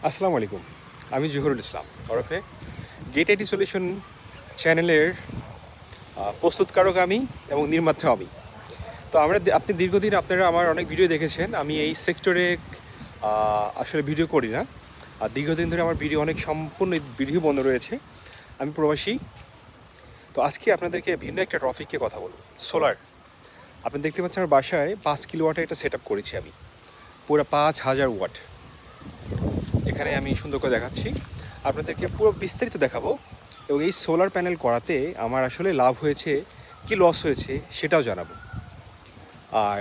আসসালামু আলাইকুম। আমি জহুরুল ইসলাম ওরফে গেট আইটি সলিউশন চ্যানেলের প্রস্তুতকারক আমি এবং নির্মাতা আমি। তো আপনি দীর্ঘদিন আপনারা আমার অনেক ভিডিও দেখেছেন। আমি এই সেক্টরে আসলে ভিডিও করি না। আর দীর্ঘদিন ধরে আমার ভিডিও সম্পূর্ণ ভিডিও বন্ধ রয়েছে। আমি প্রবাসী। তো আজকে আপনাদেরকে ভিন্ন একটা টপিকে কথা বলব, সোলার। আপনি দেখতে পাচ্ছেন আমার বাসায় 5 কিলোওয়াটের একটা সেট আপ করেছি আমি, পুরো 5000 ওয়াট। এখানে আমি সুন্দর করে দেখাচ্ছি, আপনাদেরকে পুরো বিস্তারিত দেখাবো। এবং এই সোলার প্যানেল করাতে আমার আসলে লাভ হয়েছে কি লস হয়েছে সেটাও জানাবো। আর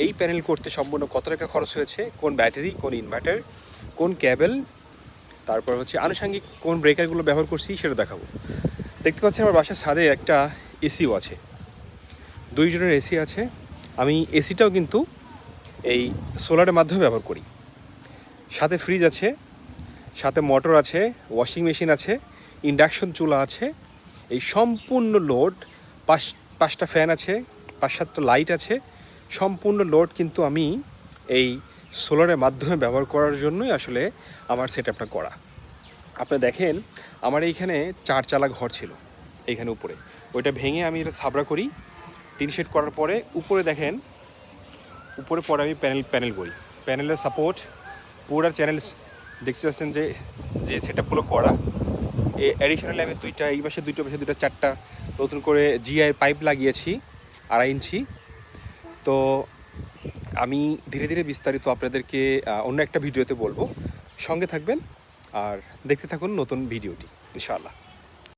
এই প্যানেল করতে সম্পূর্ণ কত টাকা খরচ হয়েছে, কোন ব্যাটারি, কোন ইনভার্টার, কোন ক্যাবেল, তারপর হচ্ছে আনুষঙ্গিক কোন ব্রেকারগুলো ব্যবহার করছি সেটা দেখাবো। দেখতে পাচ্ছেন আমার বাসার ছাদে একটা এসিও আছে, 2 জনের এসি আছে। আমি এসিটাও কিন্তু এই সোলারের মাধ্যমে ব্যবহার করি। সাথে ফ্রিজ আছে, সাথে মোটর আছে, ওয়াশিং মেশিন আছে, ইন্ডাকশন চুলা আছে। এই সম্পূর্ণ লোড, 5টা ফ্যান আছে, 5-7টা লাইট আছে। সম্পূর্ণ লোড কিন্তু আমি এই সোলারের মাধ্যমে ব্যবহার করার জন্যই আসলে আমার সেট আপটা করা। আপনি দেখেন, আমার এইখানে 4 চালা ঘর ছিল এইখানে উপরে, ওইটা ভেঙে আমি এটা ছাবড়া করি, টিন শেড করার পরে উপরে দেখেন, উপরে পরে আমি প্যানেল করি। প্যানেলের সাপোর্ট পুরো চ্যানেল দেখতে পাচ্ছেন যে সেট আপগুলো করা। অ্যাডিশনালি আমি এই পাশে 2টা, পাশে 2টা, 4টা নতুন করে জিআই পাইপ লাগিয়েছি 2.5 ইঞ্চি। তো আমি ধীরে ধীরে বিস্তারিত আপনাদেরকে অন্য একটা ভিডিওতে বলবো। সঙ্গে থাকবেন আর দেখতে থাকুন নতুন ভিডিওটি ইনশাআল্লাহ।